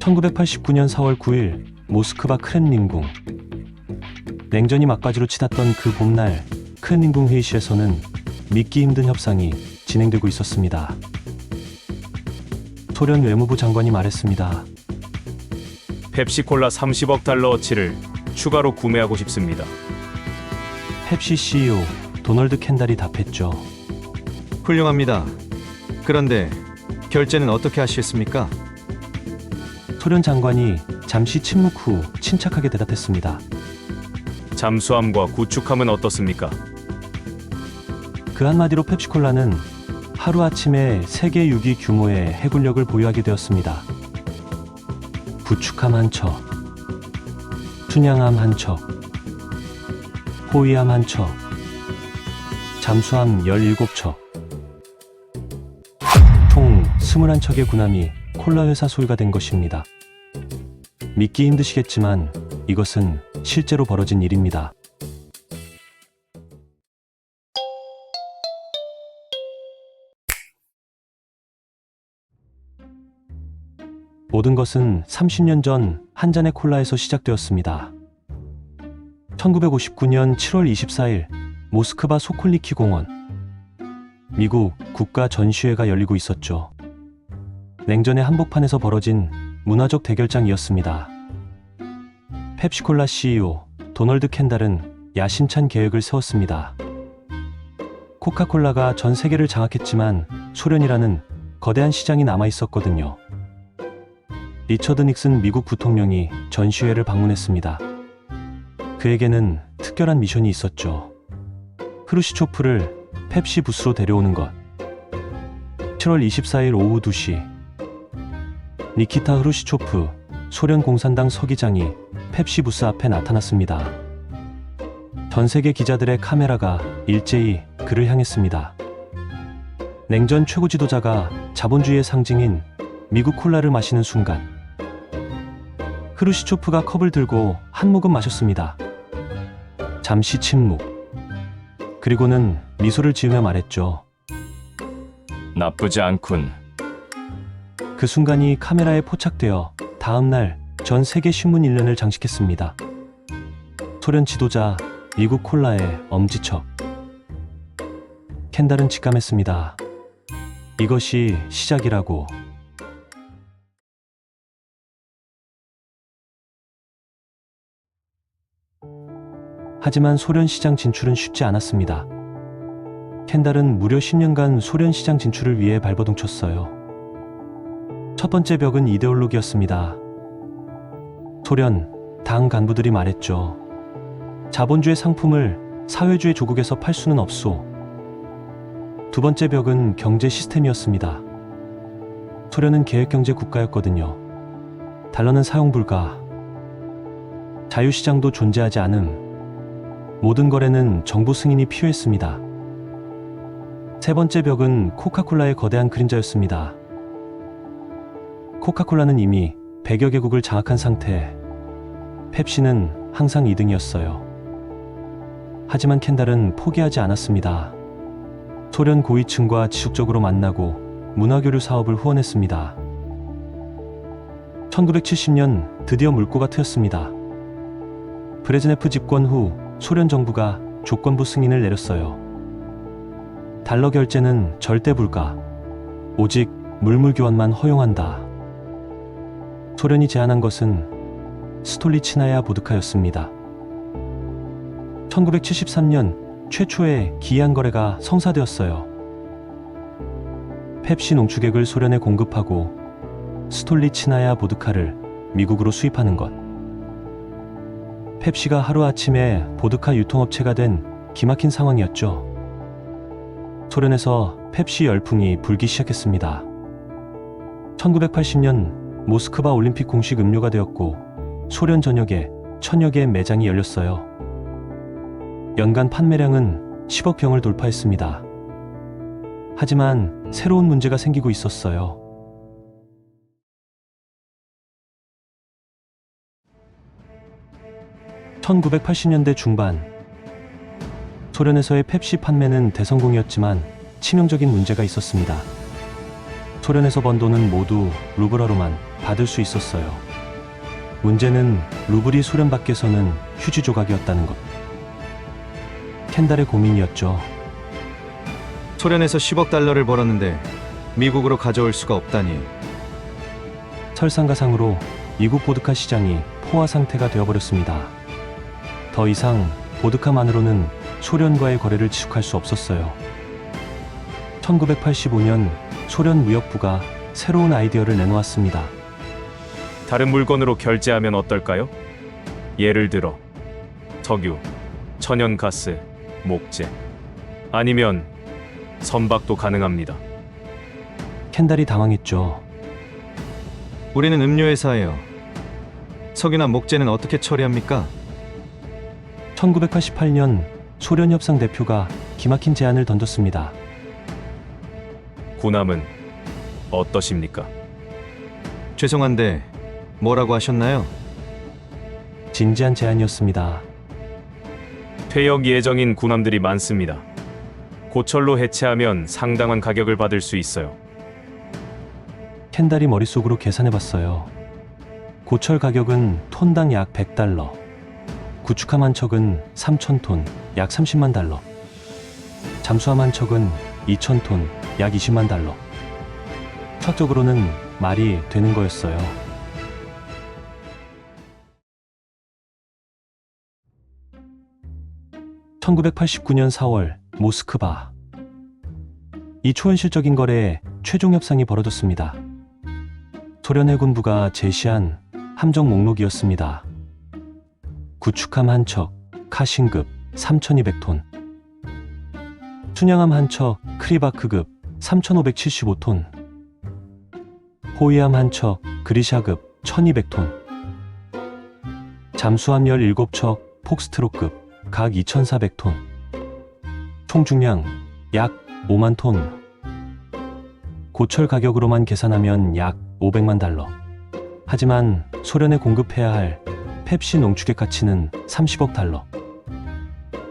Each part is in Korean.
1989년 4월 9일 모스크바 크렘린궁. 냉전이 막바지로 치닫던 그 봄날 크렘린궁 회의실에서는 믿기 힘든 협상이 진행되고 있었습니다. 소련 외무부 장관이 말했습니다. 펩시콜라 30억 달러어치를 추가로 구매하고 싶습니다. 펩시 CEO 도널드 켄달이 답했죠. 훌륭합니다. 그런데 결제는 어떻게 하시겠습니까? 소련 장관이 잠시 침묵 후 침착하게 대답했습니다. 잠수함과 구축함은 어떻습니까? 그 한마디로 펩시콜라는 하루아침에 세계 6위 규모의 해군력을 보유하게 되었습니다. 구축함 한 척, 춘향함 한 척, 호위함 한 척, 잠수함 17척, 총 21척의 군함이 콜라 회사 소유가 된 것입니다. 믿기 힘드시겠지만 이것은 실제로 벌어진 일입니다. 모든 것은 30년 전 한 잔의 콜라에서 시작되었습니다. 1959년 7월 24일 모스크바 소콜리키 공원. 미국 국가 전시회가 열리고 있었죠. 냉전의 한복판에서 벌어진 문화적 대결장이었습니다. 펩시콜라 CEO 도널드 켄달은 야심찬 계획을 세웠습니다. 코카콜라가 전 세계를 장악했지만 소련이라는 거대한 시장이 남아있었거든요. 리처드 닉슨 미국 부통령이 전시회를 방문했습니다. 그에게는 특별한 미션이 있었죠. 크루시초프를 펩시 부스로 데려오는 것. 7월 24일 오후 2시 니키타 크루시초프 소련 공산당 서기장이 펩시 부스 앞에 나타났습니다. 전 세계 기자들의 카메라가 일제히 그를 향했습니다. 냉전 최고 지도자가 자본주의의 상징인 미국 콜라를 마시는 순간 크루시초프가 컵을 들고 한 모금 마셨습니다. 잠시 침묵. 그리고는 미소를 지으며 말했죠. 나쁘지 않군. 그 순간이 카메라에 포착되어 다음날 전 세계 신문 1면을 장식했습니다. 소련 지도자 미국 콜라의 엄지척. 켄달은 직감했습니다. 이것이 시작이라고. 하지만 소련 시장 진출은 쉽지 않았습니다. 켄달은 무려 10년간 소련 시장 진출을 위해 발버둥 쳤어요. 첫 번째 벽은 이데올로기였습니다. 소련 당 간부들이 말했죠. 자본주의 상품을 사회주의 조국에서 팔 수는 없소. 두 번째 벽은 경제 시스템이었습니다. 소련은 계획경제 국가였거든요. 달러는 사용 불가. 자유시장도 존재하지 않음. 모든 거래는 정부 승인이 필요했습니다. 세 번째 벽은 코카콜라의 거대한 그림자였습니다. 코카콜라는 이미 100여 개국을 장악한 상태. 펩시는 항상 2등이었어요. 하지만 켄달은 포기하지 않았습니다. 소련 고위층과 지속적으로 만나고 문화교류 사업을 후원했습니다. 1970년 드디어 물꼬가 트였습니다. 브레즈네프 집권 후 소련 정부가 조건부 승인을 내렸어요. 달러 결제는 절대 불가. 오직 물물 교환만 허용한다. 소련이 제안한 것은 스톨리치나야 보드카였습니다. 1973년 최초의 기이한 거래가 성사되었어요. 펩시 농축액을 소련에 공급하고 스톨리치나야 보드카를 미국으로 수입하는 것. 펩시가 하루아침에 보드카 유통업체가 된 기막힌 상황이었죠. 소련에서 펩시 열풍이 불기 시작했습니다. 1980년 모스크바 올림픽 공식 음료가 되었고 소련 전역에 1000여 개의 매장이 열렸어요. 연간 판매량은 10억 병을 돌파했습니다. 하지만 새로운 문제가 생기고 있었어요. 1980년대 중반 소련에서의 펩시 판매는 대성공이었지만 치명적인 문제가 있었습니다. 소련에서 번 돈은 모두 루블화로만 받을 수 있었어요. 문제는 루블이 소련 밖에서는 휴지 조각이었다는 것. 켄달의 고민이었죠. 소련에서 10억 달러를 벌었는데 미국으로 가져올 수가 없다니. 설상가상으로 미국 보드카 시장이 포화 상태가 되어버렸습니다. 더 이상 보드카만으로는 소련과의 거래를 지속할 수 없었어요. 1985년 소련 무역부가 새로운 아이디어를 내놓았습니다. 다른 물건으로 결제하면 어떨까요? 예를 들어 석유, 천연가스, 목재, 아니면 선박도 가능합니다. 켄달이 당황했죠. 우리는 음료회사예요. 석유나 목재는 어떻게 처리합니까? 1988년 소련 협상 대표가 기막힌 제안을 던졌습니다. 군함은 어떠십니까? 죄송한데 뭐라고 하셨나요? 진지한 제안이었습니다. 퇴역 예정인 군함들이 많습니다. 고철로 해체하면 상당한 가격을 받을 수 있어요. 켄달이 머릿속으로 계산해봤어요. 고철 가격은 톤당 약 100달러, 구축함 한 척은 3,000톤, 약 30만 달러, 잠수함 한 척은 2,000톤, 약 20만 달러. 수학적으로는 말이 되는 거였어요. (1989년 4월) 모스크바. 이 초현실적인 거래에 최종 협상이 벌어졌습니다. 소련 해군부가 제시한 함정 목록이었습니다. 구축함 한 척, 카신급 3,200톤, 순양함 한 척, 크리바크급 3,575톤, 호위함 한 척, 그리샤급 1,200톤, 잠수함 17척, 폭스트롯급 각 2,400톤, 총 중량 약 5만 톤, 고철 가격으로만 계산하면 약 500만 달러. 하지만 소련에 공급해야 할 펩시 농축액 가치는 30억 달러.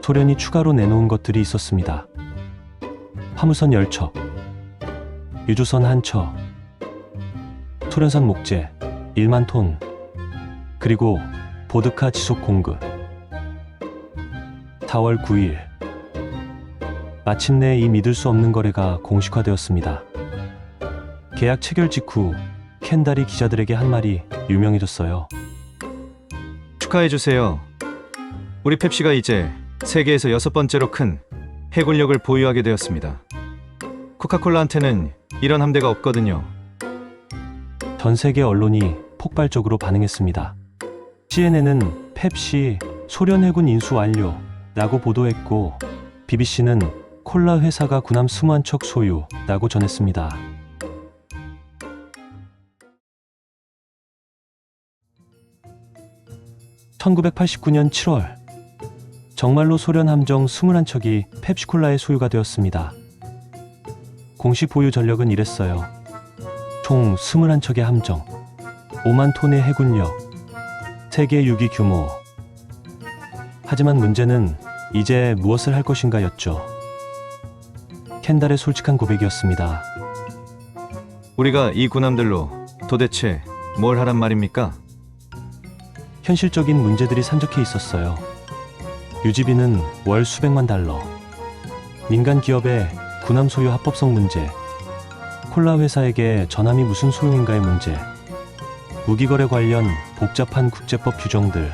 소련이 추가로 내놓은 것들이 있었습니다. 화무선 10척, 유조선 한 척, 소련산 목재 1만 톤, 그리고 보드카 지속 공급. 4월 9일, 마침내 이 믿을 수 없는 거래가 공식화되었습니다. 계약 체결 직후 켄달이 기자들에게 한 말이 유명해졌어요. 축하해주세요. 우리 펩시가 이제 세계에서 6번째로 큰 해군력을 보유하게 되었습니다. 코카콜라한테는 이런 함대가 없거든요. 전 세계 언론이 폭발적으로 반응했습니다. CNN은 펩시 소련 해군 인수 완료라고 보도했고, BBC는 콜라 회사가 군함 21척 소유라고 전했습니다. (1989년 7월) 정말로 소련 함정 21척이 펩시콜라의 소유가 되었습니다. 공식 보유 전력은 이랬어요. 총 21척의 함정, 5만 톤의 해군력, 세계 6위 규모. 하지만 문제는 이제 무엇을 할 것인가였죠. 켄달의 솔직한 고백이었습니다. 우리가 이 군함들로 도대체 뭘 하란 말입니까? 현실적인 문제들이 산적해 있었어요. 유지비는 월 수백만 달러, 민간 기업의 군함 소유 합법성 문제, 콜라 회사에게 전함이 무슨 소용인가의 문제, 무기거래 관련 복잡한 국제법 규정들.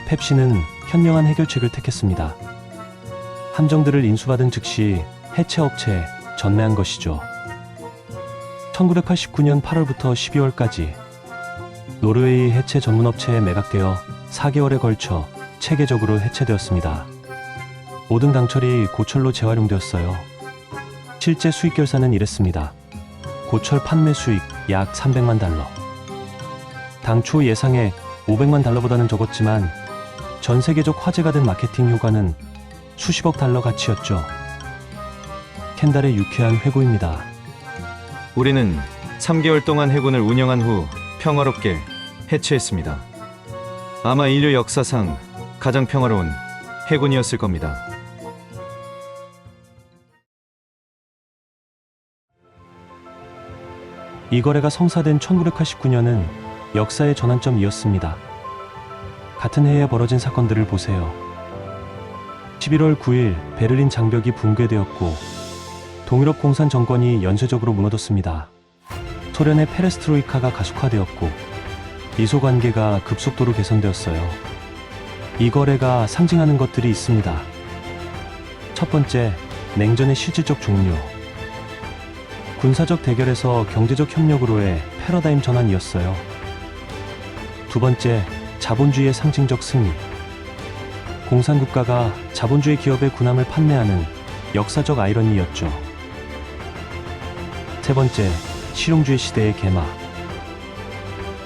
펩시는 현명한 해결책을 택했습니다. 함정들을 인수받은 즉시 해체업체에 전매한 것이죠. 1989년 8월부터 12월까지 노르웨이 해체 전문업체에 매각되어 4개월에 걸쳐 체계적으로 해체되었습니다. 모든 강철이 고철로 재활용되었어요. 실제 수익 결산은 이랬습니다. 고철 판매 수익 약 300만 달러. 당초 예상액 500만 달러보다는 적었지만 전 세계적 화제가 된 마케팅 효과는 수십억 달러 가치였죠. 켄달의 유쾌한 회고입니다. 우리는 3개월 동안 해군을 운영한 후 평화롭게 해체했습니다. 아마 인류 역사상 가장 평화로운 해군이었을 겁니다. 이 거래가 성사된 1989년은 역사의 전환점이었습니다. 같은 해에 벌어진 사건들을 보세요. 11월 9일 베를린 장벽이 붕괴되었고 동유럽 공산 정권이 연쇄적으로 무너졌습니다. 소련의 페레스트로이카가 가속화되었고 미소 관계가 급속도로 개선되었어요. 이 거래가 상징하는 것들이 있습니다. 첫 번째, 냉전의 실질적 종료. 군사적 대결에서 경제적 협력으로의 패러다임 전환이었어요. 두 번째, 자본주의의 상징적 승리. 공산국가가 자본주의 기업의 군함을 판매하는 역사적 아이러니였죠. 세 번째, 실용주의 시대의 개막.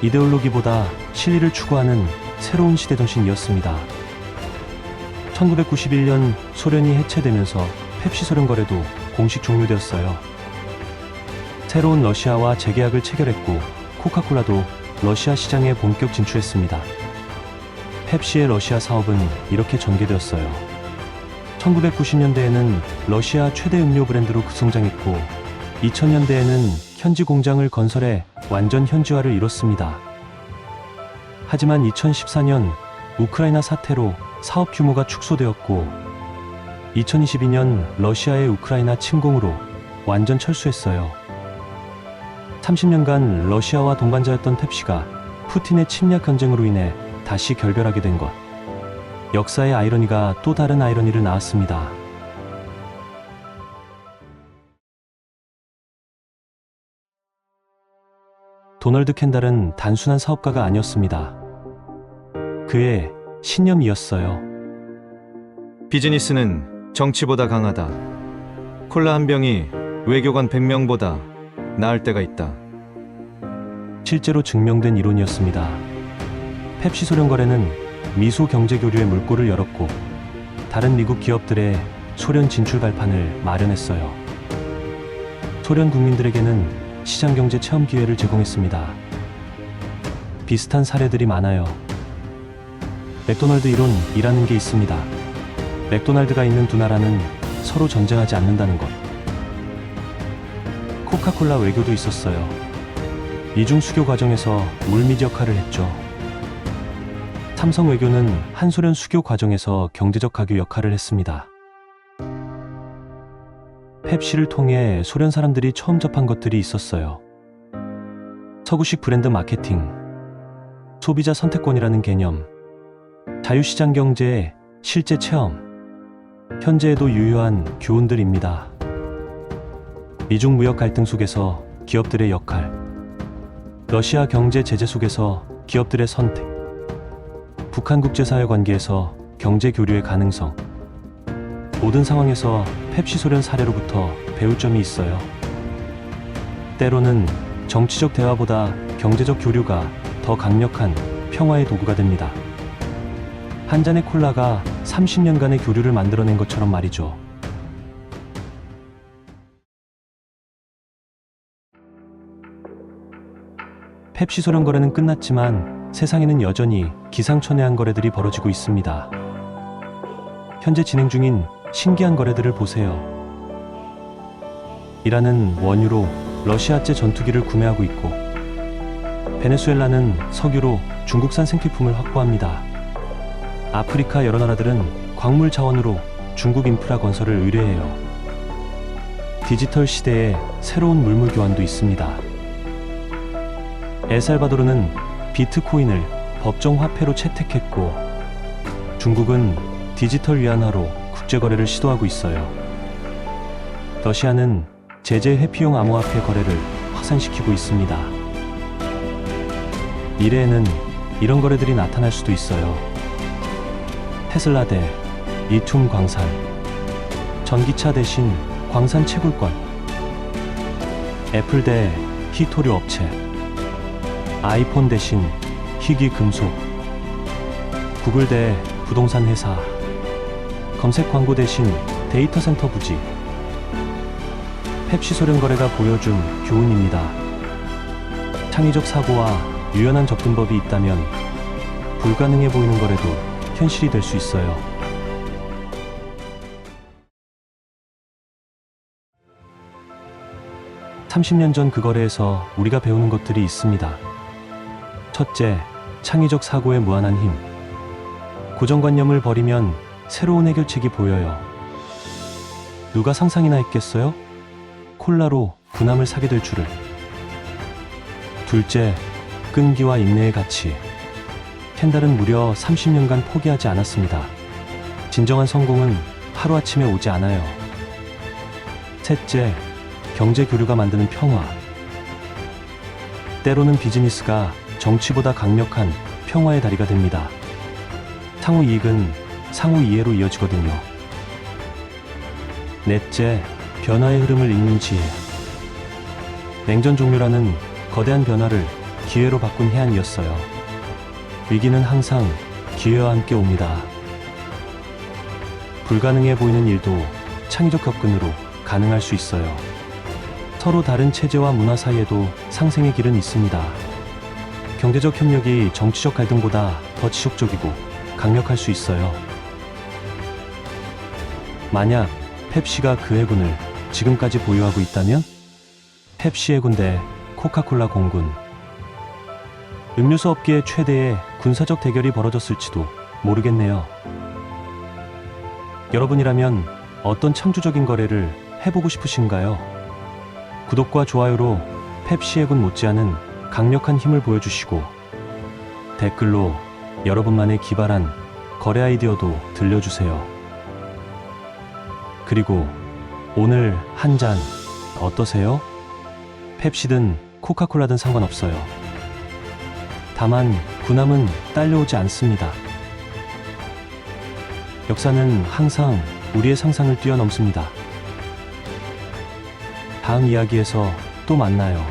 이데올로기보다 실리를 추구하는 새로운 시대 정신이었습니다. 1991년 소련이 해체되면서 펩시 소련 거래도 공식 종료되었어요. 새로운 러시아와 재계약을 체결했고 코카콜라도 러시아 시장에 본격 진출했습니다. 펩시의 러시아 사업은 이렇게 전개되었어요. 1990년대에는 러시아 최대 음료 브랜드로 급성장했고 2000년대에는 현지 공장을 건설해 완전 현지화를 이뤘습니다. 하지만 2014년 우크라이나 사태로 사업 규모가 축소되었고 2022년 러시아의 우크라이나 침공으로 완전 철수했어요. 30년간 러시아와 동반자였던 펩시가 푸틴의 침략 전쟁으로 인해 다시 결별하게 된 것. 역사의 아이러니가 또 다른 아이러니를 낳았습니다. 도널드 켄달은 단순한 사업가가 아니었습니다. 그의 신념이었어요. 비즈니스는 정치보다 강하다. 콜라 한 병이 외교관 100명보다 나을 때가 있다. 실제로 증명된 이론이었습니다. 펩시 소련 거래는 미소 경제 교류의 물꼬를 열었고 다른 미국 기업들의 소련 진출 발판을 마련했어요. 소련 국민들에게는 시장 경제 체험 기회를 제공했습니다. 비슷한 사례들이 많아요. 맥도날드 이론이라는 게 있습니다. 맥도날드가 있는 두 나라는 서로 전쟁하지 않는다는 것. 코카콜라 외교도 있었어요. 이중 수교 과정에서 물밑 역할을 했죠. 삼성 외교는 한소련 수교 과정에서 경제적 가교 역할을 했습니다. 펩시를 통해 소련 사람들이 처음 접한 것들이 있었어요. 서구식 브랜드 마케팅, 소비자 선택권이라는 개념, 자유시장 경제의 실제 체험, 현재에도 유효한 교훈들입니다. 미중 무역 갈등 속에서 기업들의 역할, 러시아 경제 제재 속에서 기업들의 선택, 북한 국제사회 관계에서 경제 교류의 가능성, 모든 상황에서 펩시 소련 사례로부터 배울 점이 있어요. 때로는 정치적 대화보다 경제적 교류가 더 강력한 평화의 도구가 됩니다. 한 잔의 콜라가 30년간의 교류를 만들어낸 것처럼 말이죠. 펩시 소련 거래는 끝났지만 세상에는 여전히 기상천외한 거래들이 벌어지고 있습니다. 현재 진행 중인 신기한 거래들을 보세요. 이란은 원유로 러시아제 전투기를 구매하고 있고 베네수엘라는 석유로 중국산 생필품을 확보합니다. 아프리카 여러 나라들은 광물 자원으로 중국 인프라 건설을 의뢰해요. 디지털 시대에 새로운 물물 교환도 있습니다. 엘살바도르는 비트코인을 법정 화폐로 채택했고 중국은 디지털 위안화로 국제거래를 시도하고 있어요. 러시아는 제재 회피용 암호화폐 거래를 확산시키고 있습니다. 미래에는 이런 거래들이 나타날 수도 있어요. 테슬라 대 리튬 광산, 전기차 대신 광산 채굴권, 애플 대 희토류 업체, 아이폰 대신 희귀 금속, 구글 대 부동산 회사, 검색 광고 대신 데이터 센터 부지. 펩시 소련 거래가 보여준 교훈입니다. 창의적 사고와 유연한 접근법이 있다면 불가능해 보이는 거래도 현실이 될 수 있어요. 30년 전 그 거래에서 우리가 배우는 것들이 있습니다. 첫째, 창의적 사고의 무한한 힘. 고정관념을 버리면 새로운 해결책이 보여요. 누가 상상이나 했겠어요? 콜라로 군함을 사게 될 줄을. 둘째, 끈기와 인내의 가치. 켄달은 무려 30년간 포기하지 않았습니다. 진정한 성공은 하루아침에 오지 않아요. 셋째, 경제 교류가 만드는 평화. 때로는 비즈니스가 정치보다 강력한 평화의 다리가 됩니다. 상호 이익은 상호 이해로 이어지거든요. 넷째, 변화의 흐름을 읽는 지혜. 냉전 종료라는 거대한 변화를 기회로 바꾼 해안이었어요. 위기는 항상 기회와 함께 옵니다. 불가능해 보이는 일도 창의적 접근으로 가능할 수 있어요. 서로 다른 체제와 문화 사이에도 상생의 길은 있습니다. 경제적 협력이 정치적 갈등보다 더 지속적이고 강력할 수 있어요. 만약 펩시가 그 해군을 지금까지 보유하고 있다면? 펩시 해군 대 코카콜라 공군. 음료수 업계의 최대의 군사적 대결이 벌어졌을지도 모르겠네요. 여러분이라면 어떤 창조적인 거래를 해보고 싶으신가요? 구독과 좋아요로 펩시 해군 못지않은 강력한 힘을 보여주시고 댓글로 여러분만의 기발한 거래 아이디어도 들려주세요. 그리고 오늘 한 잔 어떠세요? 펩시든 코카콜라든 상관없어요. 다만 군함은 딸려오지 않습니다. 역사는 항상 우리의 상상을 뛰어넘습니다. 다음 이야기에서 또 만나요.